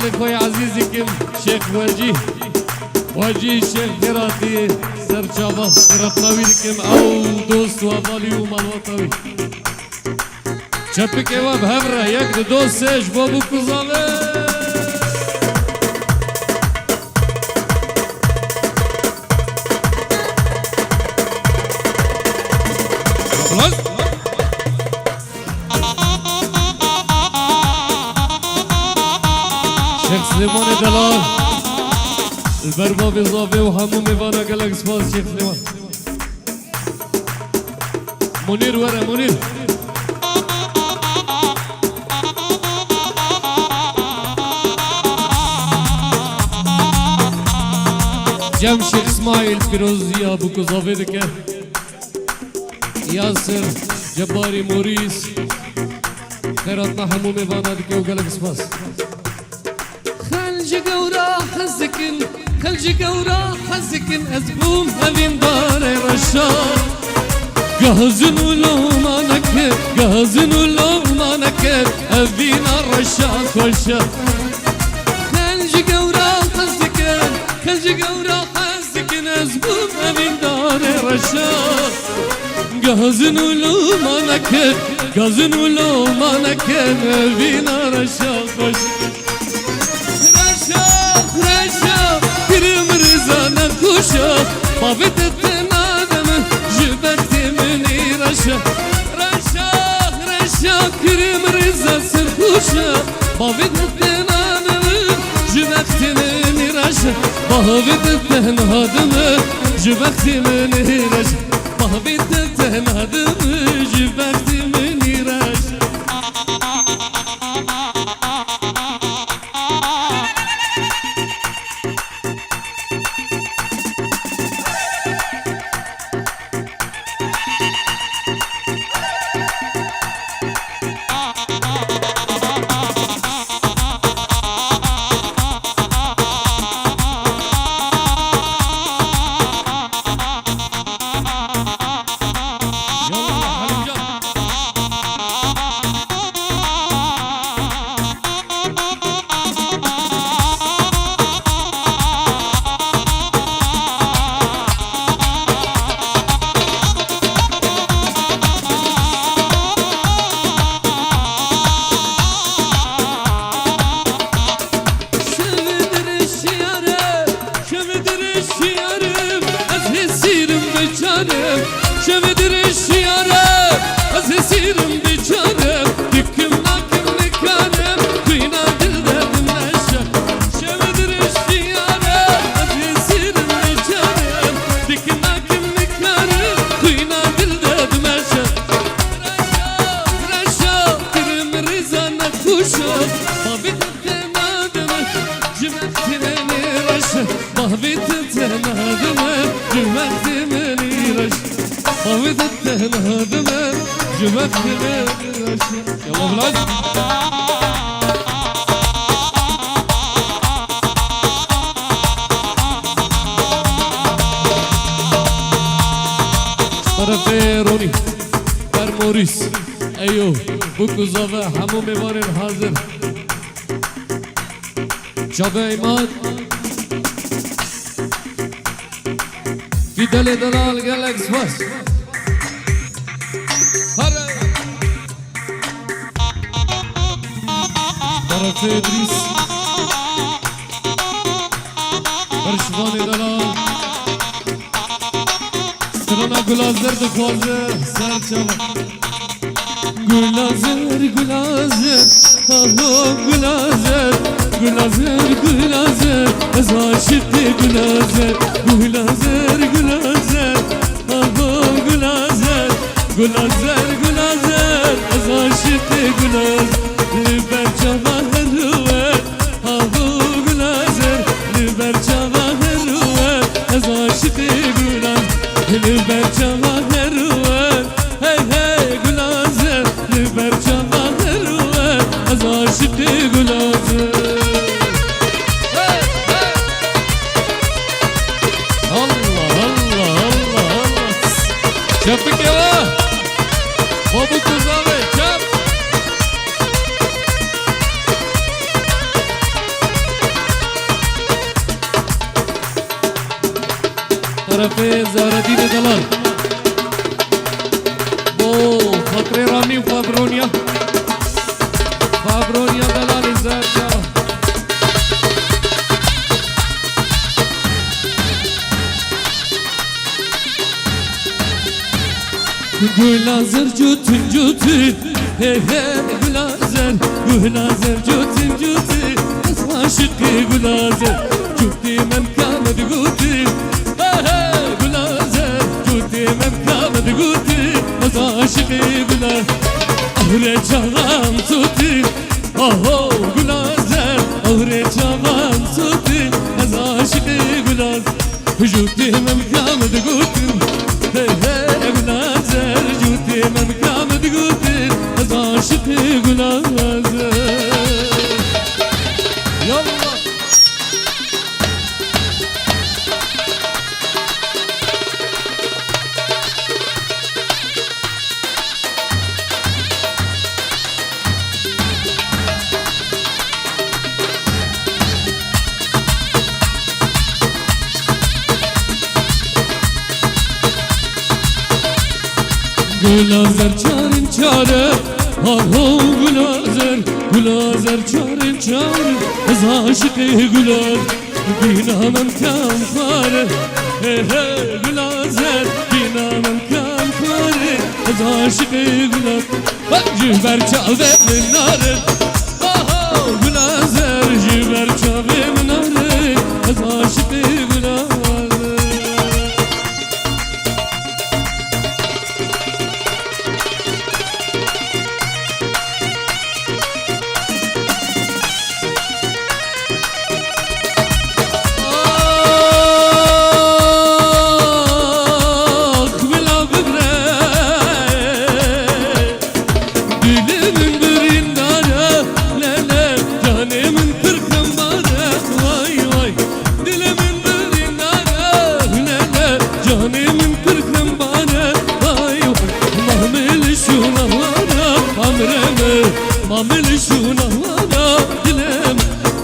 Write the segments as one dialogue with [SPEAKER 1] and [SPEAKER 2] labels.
[SPEAKER 1] مهمان خوی عزیزی کم شیخ واجی شیخ خیراتی سرچاوا خیرات نویر کم او دوست و ابالی و مالواتاوی چپک ایواب همره یک دوستش بابو کزاوه شیخ سلیمان دلال البرباب اضافه و همو میوانا گلک سپاس شیخ سلیمان منیر وره منیر جمشید اسماعیل فیروزی ابو کزاوه دکه یاسر جباری موریس خیرات همو میوانا دکه و گلک سپاس خلج قورا حزكن خلج قورا حزكن أزبوم هذين دار رشاد جهزن ولو ما نكر جهزن ولو ما نكر أبينا الرشاد خوشا خلج قورا حزكن خلج قورا حزكن أزبوم هذين دار رشاد جهزن ولو ما نكر جهزن ولو ما نكر أبينا الرشاد خوشا رشا كريم رزانا كوشا بابت التنادم جبت مني رشا كريم رزا سركوشا بابت التنادم جبت مني رشا بابت التنادم جبت مني رشا بابت التنادم جبت مني رشا روني موريس ايوه بوكو زافا حمو ميوانين حاضر شابه ايمان في دل دلال قالك سواس طرف ادريس برشواني دلال سرنا گلازر دخوازر سر چما گلازر گلازر آهو گلازر گلازر گلازر از عاشق گلازر گلازر گلازر آهو گلازر گلازر گلازر از عاشق گلازر لبر چما هروه آهو گلازر لبر چما هروه از عاشق گلازر لبر چما هروه هی هی گلازر لبر چما هروه از عاشق گلازر الله الله الله الله شفك يا بابو كزاوي شف فابرونيا فابرونيا دلال الزرجة Gulazer cutin cuti Hey hey gulazer Gulazer cutin cuti Aşıkı gulazer Cuti memkamed guti Hey hey gulazer Cuti memkamed guti Aşıkı gulazer Ahre çağam tuti Aho gulazer Ahre çağam tuti Aşıkı gulazer Cuti memkamed guti Hey hey gulazer Cuti memkamed guti Aşıkı gulazer Yallah Gulazer çarın çare Aho gulazer Gulazer çarın çare Ez aşıkı gular Dinamem kam fare Hey hey gulazer Dinamem kam fare Ez aşıkı gular Ciber çave minare Aho gulazer Ciber çave minare Ez aşıkı gular Mamil şunahlara dilem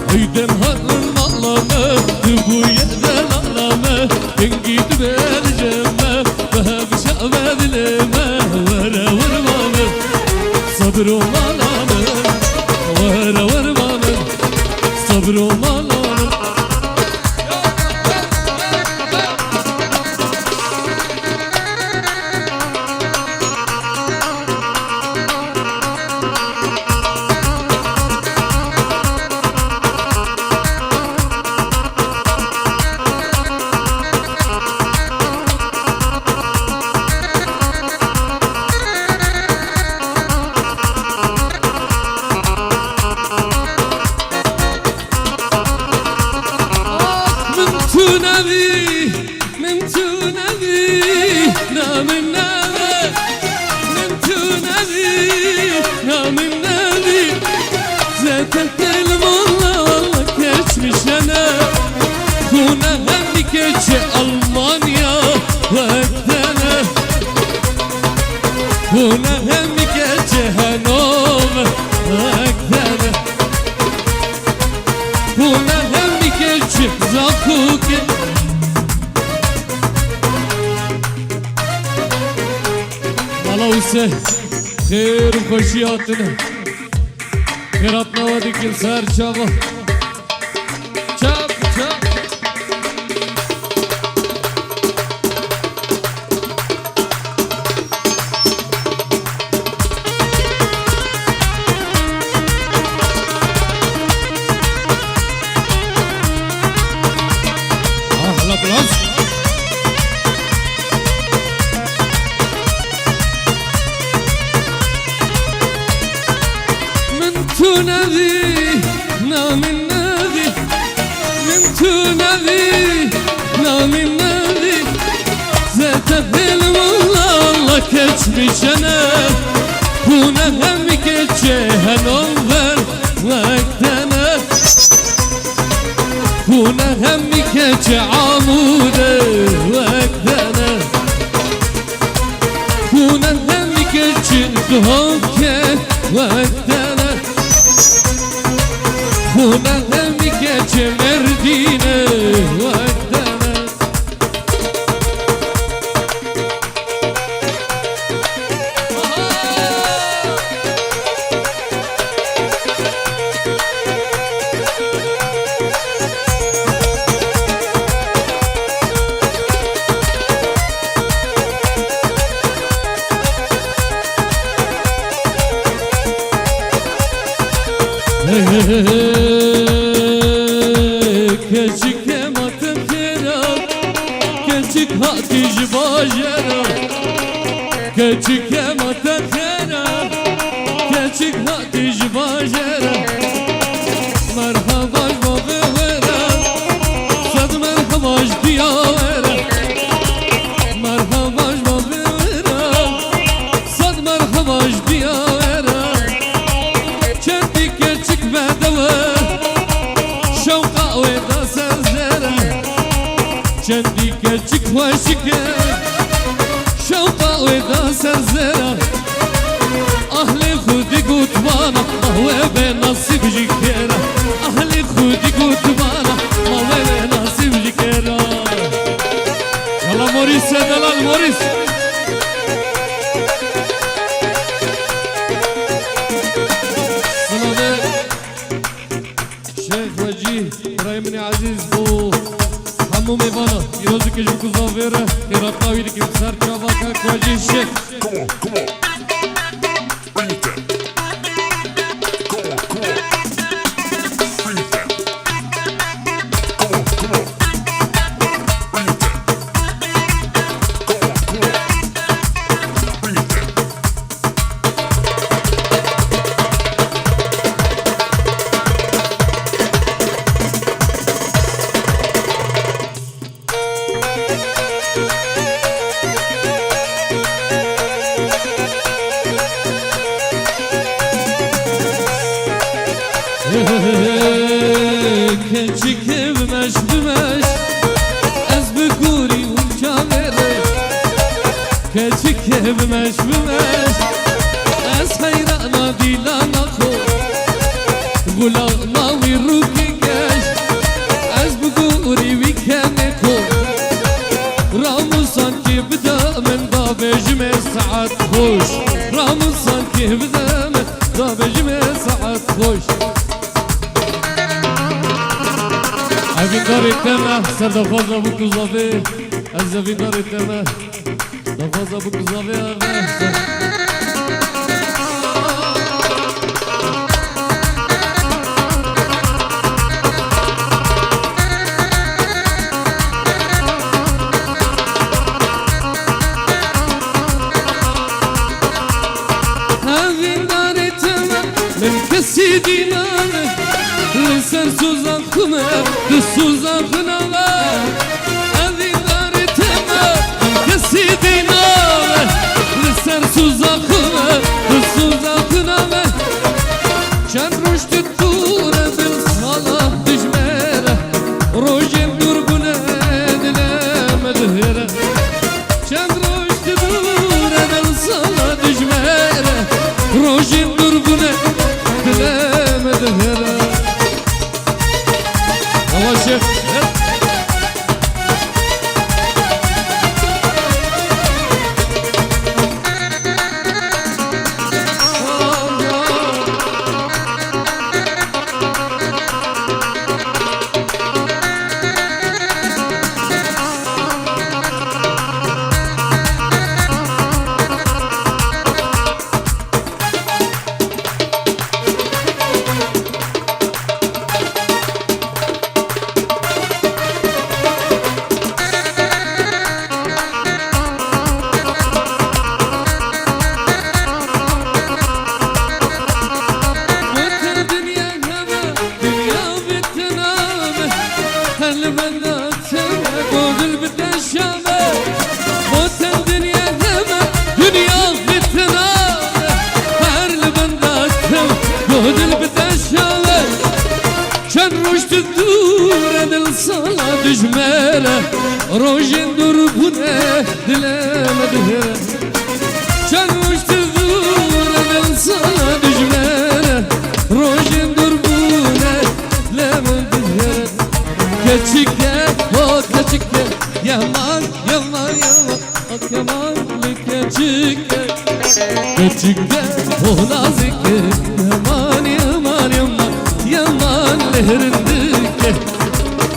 [SPEAKER 1] Haydem harın ağlama Bu yerden ağlama Engid vereceğime Beheb şave dileme Vere vurmamı Sabır olmalamı Vere vurmamı Sabır olmalamı Almanya vaktene Buna hem gece Hanover vaktene Buna hem gece Zakuki Malavse Khair khoshiyatna Kharatna vadikil sar chava Chap chap Geçmişene Buna hem gece Hanover vaktene Buna hem gece Amude vaktene Buna hem gece Duhokke vaktene Buna hem gece Merdine vaktene keçik matın kera keçik hatiş bajera keçik matın kera keçik hatiş bajera merhaba baba vera sad merhaba diya vera merhaba baba vera sad merhaba diya vera kendi keçik bedava şevka ve da sezlere kendi keçik vaşike şevka ve da sezlere ahli khudi gut bana ve be nasib jikera ahli khudi gut bana ve be nasib jikera yalla Moris Dalal Moris شيخ وجيه ابراهيم بن عزيز بو حمو ميفانا يروزك يجوكو زافيرة خيرات طاويل كيف سار كافاكا وجيه الشيخ keçik evmeş bümeş ez bükuri uçavere keçik evmeş bümeş ez hayrana dilana ko gulağına virruki geş ez bükuri vikene ko ramu sanki bidamen da bejme saat hoş ramu sanki bidamen da bejme saat hoş Avindar eteme, ser da fazla bu kuzave Az avindar eteme, da fazla bu kuzave Avindar eteme, men kesi diname Lesen suzan kımer, suzan kınava Avindar eteme, kesi diname Lesen suzan kımer, suzan kınava Çen rüştü ture bil salah düşmere Rojim durbune dilemedire Çen rüştü ture bil salah düşmere Rojim durbune dilemedire Allah şef düşmere Rojin durbune dilemedire Çen rüştü duradın sana düşmere Rojin durbune dilemedire Keçike o keçike Yaman yaman yaman Ak yamanlı keçike Keçike o nazike Yaman yaman yaman Yaman lehrindike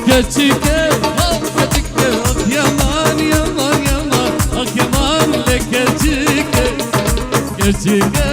[SPEAKER 1] Keçike yaman yaman yaman Ak yaman le keçike Keçike